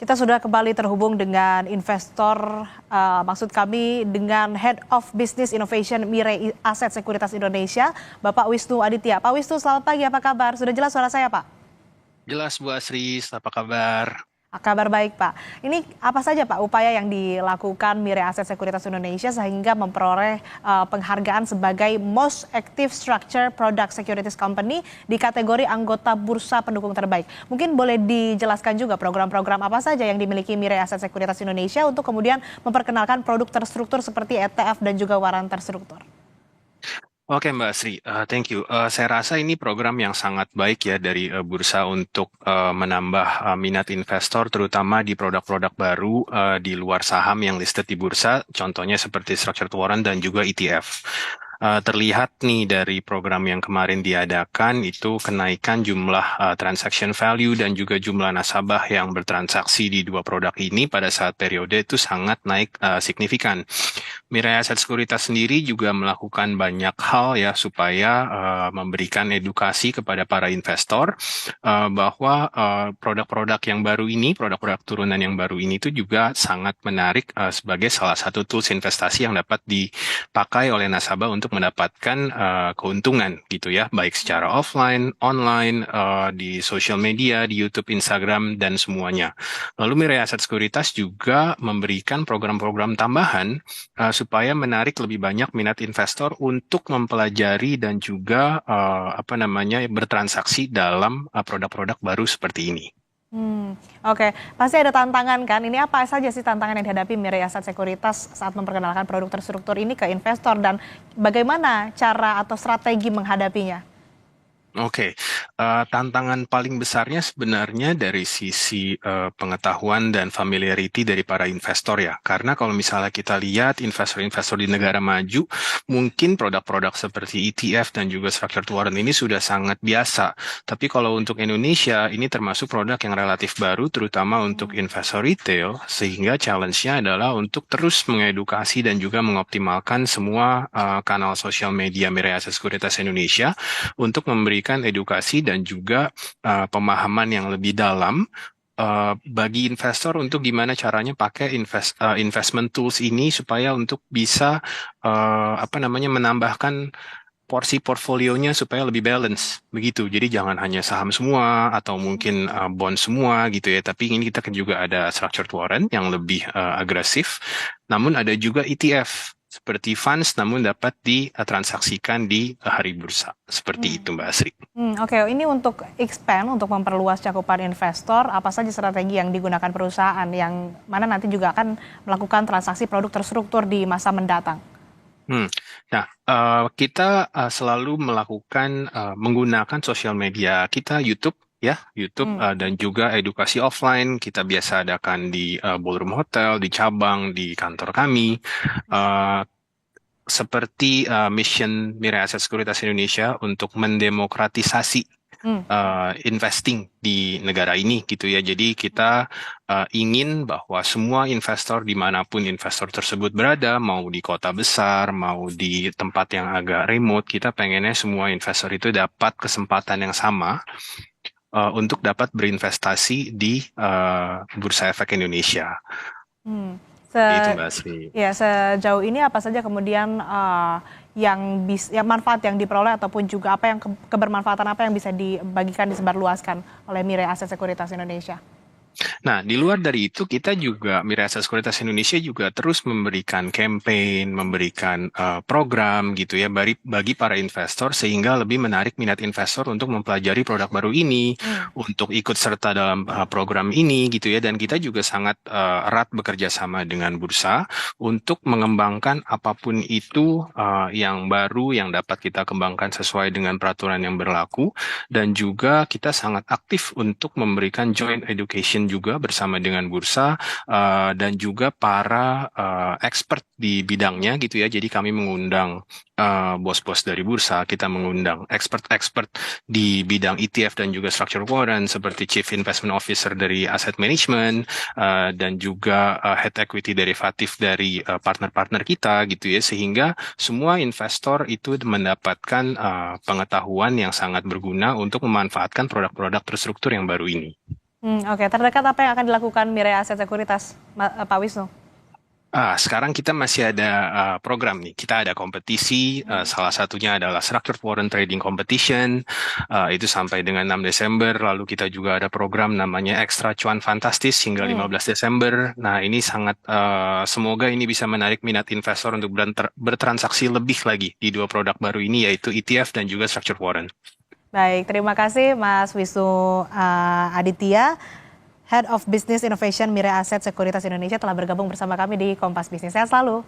Kita sudah kembali terhubung dengan investor, maksud kami dengan Head of Business Innovation Mirai Aset Sekuritas Indonesia, Bapak Wisnu Aditya. Pak Wisnu, selamat pagi, apa kabar? Sudah jelas suara saya, Pak? Jelas Bu Asri, apa kabar? Kabar baik, Pak. Ini apa saja, Pak, upaya yang dilakukan Mirai Aset Sekuritas Indonesia sehingga memperoleh penghargaan sebagai Most Active Structure Product Securities Company di kategori anggota bursa pendukung terbaik. Mungkin boleh dijelaskan juga program-program apa saja yang dimiliki Mirai Aset Sekuritas Indonesia untuk kemudian memperkenalkan produk terstruktur seperti ETF dan juga waran terstruktur. Oke Mbak Asri, thank you. Saya rasa ini program yang sangat baik ya dari bursa untuk menambah minat investor, terutama di produk-produk baru di luar saham yang listed di bursa, contohnya seperti structured warrant dan juga ETF. Terlihat nih dari program yang kemarin diadakan itu kenaikan jumlah transaction value dan juga jumlah nasabah yang bertransaksi di dua produk ini pada saat periode itu sangat naik signifikan. Mirai Aset Sekuritas sendiri juga melakukan banyak hal ya supaya memberikan edukasi kepada para investor bahwa produk-produk yang baru ini, produk-produk turunan yang baru ini itu juga sangat menarik sebagai salah satu tools investasi yang dapat dipakai oleh nasabah untuk mendapatkan keuntungan gitu ya, baik secara offline, online, di social media, di YouTube, Instagram, dan semuanya. Lalu Mirai Aset Sekuritas juga memberikan program-program tambahan supaya menarik lebih banyak minat investor untuk mempelajari dan juga bertransaksi dalam produk-produk baru seperti ini. Oke, pasti ada tantangan kan? Ini apa saja sih tantangan yang dihadapi Mirai Aset Sekuritas saat memperkenalkan produk terstruktur ini ke investor dan bagaimana cara atau strategi menghadapinya? Oke, tantangan paling besarnya sebenarnya dari sisi pengetahuan dan familiarity dari para investor ya. Karena kalau misalnya kita lihat investor-investor di negara maju, mungkin produk-produk seperti ETF dan juga structured warrant ini sudah sangat biasa. Tapi kalau untuk Indonesia, ini termasuk produk yang relatif baru, terutama untuk investor retail, sehingga challenge-nya adalah untuk terus mengedukasi dan juga mengoptimalkan semua kanal sosial media Mirai Aset Sekuritas Indonesia untuk memberikan edukasi dan juga pemahaman yang lebih dalam bagi investor untuk gimana caranya pakai investment tools ini supaya untuk bisa menambahkan porsi portfolionya supaya lebih balance begitu. Jadi jangan hanya saham semua atau mungkin bond semua gitu ya. Tapi ini kita kan juga ada structured warrant yang lebih agresif. Namun ada juga ETF seperti funds namun dapat ditransaksikan di hari bursa. Seperti itu Mbak Asri. Oke, ini untuk expand, untuk memperluas cakupan investor, apa saja strategi yang digunakan perusahaan yang mana nanti juga akan melakukan transaksi produk terstruktur di masa mendatang? Nah, kita selalu melakukan menggunakan sosial media kita YouTube ya, YouTube dan juga edukasi offline kita biasa adakan di ballroom hotel, di cabang, di kantor kami. Uh, Seperti mission Mirai Aset Sekuritas Indonesia untuk mendemokratisasi investing di negara ini gitu ya. Jadi kita ingin bahwa semua investor dimanapun investor tersebut berada, mau di kota besar, mau di tempat yang agak remote, kita pengennya semua investor itu dapat kesempatan yang sama untuk dapat berinvestasi di Bursa Efek Indonesia. Hmm. Itu Se Mbak Asri. Ya, sejauh ini apa saja kemudian yang manfaat yang diperoleh ataupun juga apa yang kebermanfaatan apa yang bisa dibagikan disebarluaskan oleh Mirai Aset Sekuritas Indonesia? Nah, di luar dari itu, kita juga, Mirai Aset Sekuritas Indonesia juga terus memberikan campaign, memberikan program gitu ya, bagi para investor, sehingga lebih menarik minat investor untuk mempelajari produk baru ini, untuk ikut serta dalam program ini gitu ya, dan kita juga sangat erat bekerja sama dengan bursa untuk mengembangkan apapun itu yang baru, yang dapat kita kembangkan sesuai dengan peraturan yang berlaku, dan juga kita sangat aktif untuk memberikan joint education juga bersama dengan bursa dan juga para expert di bidangnya gitu ya. Jadi kami mengundang bos-bos dari bursa, kita mengundang expert-expert di bidang ETF dan juga structured warrant seperti Chief Investment Officer dari Asset Management dan juga Head Equity Derivatif dari partner-partner kita gitu ya. Sehingga semua investor itu mendapatkan pengetahuan yang sangat berguna untuk memanfaatkan produk-produk terstruktur yang baru ini. Oke, terdekat apa yang akan dilakukan Mirai Aset Sekuritas, Pak Wisnu? Sekarang kita masih ada program nih. Kita ada kompetisi, salah satunya adalah Structured Warrant Trading Competition, itu sampai dengan 6 Desember. Lalu kita juga ada program namanya Extra Cuan Fantastis hingga 15 Desember. Nah, ini sangat, semoga ini bisa menarik minat investor untuk bertransaksi lebih lagi di dua produk baru ini, yaitu ETF dan juga Structured Warrant. Baik, terima kasih Mas Wisnu Aditya, Head of Business Innovation Mirai Aset Sekuritas Indonesia telah bergabung bersama kami di Kompas Bisnis. Sehat selalu.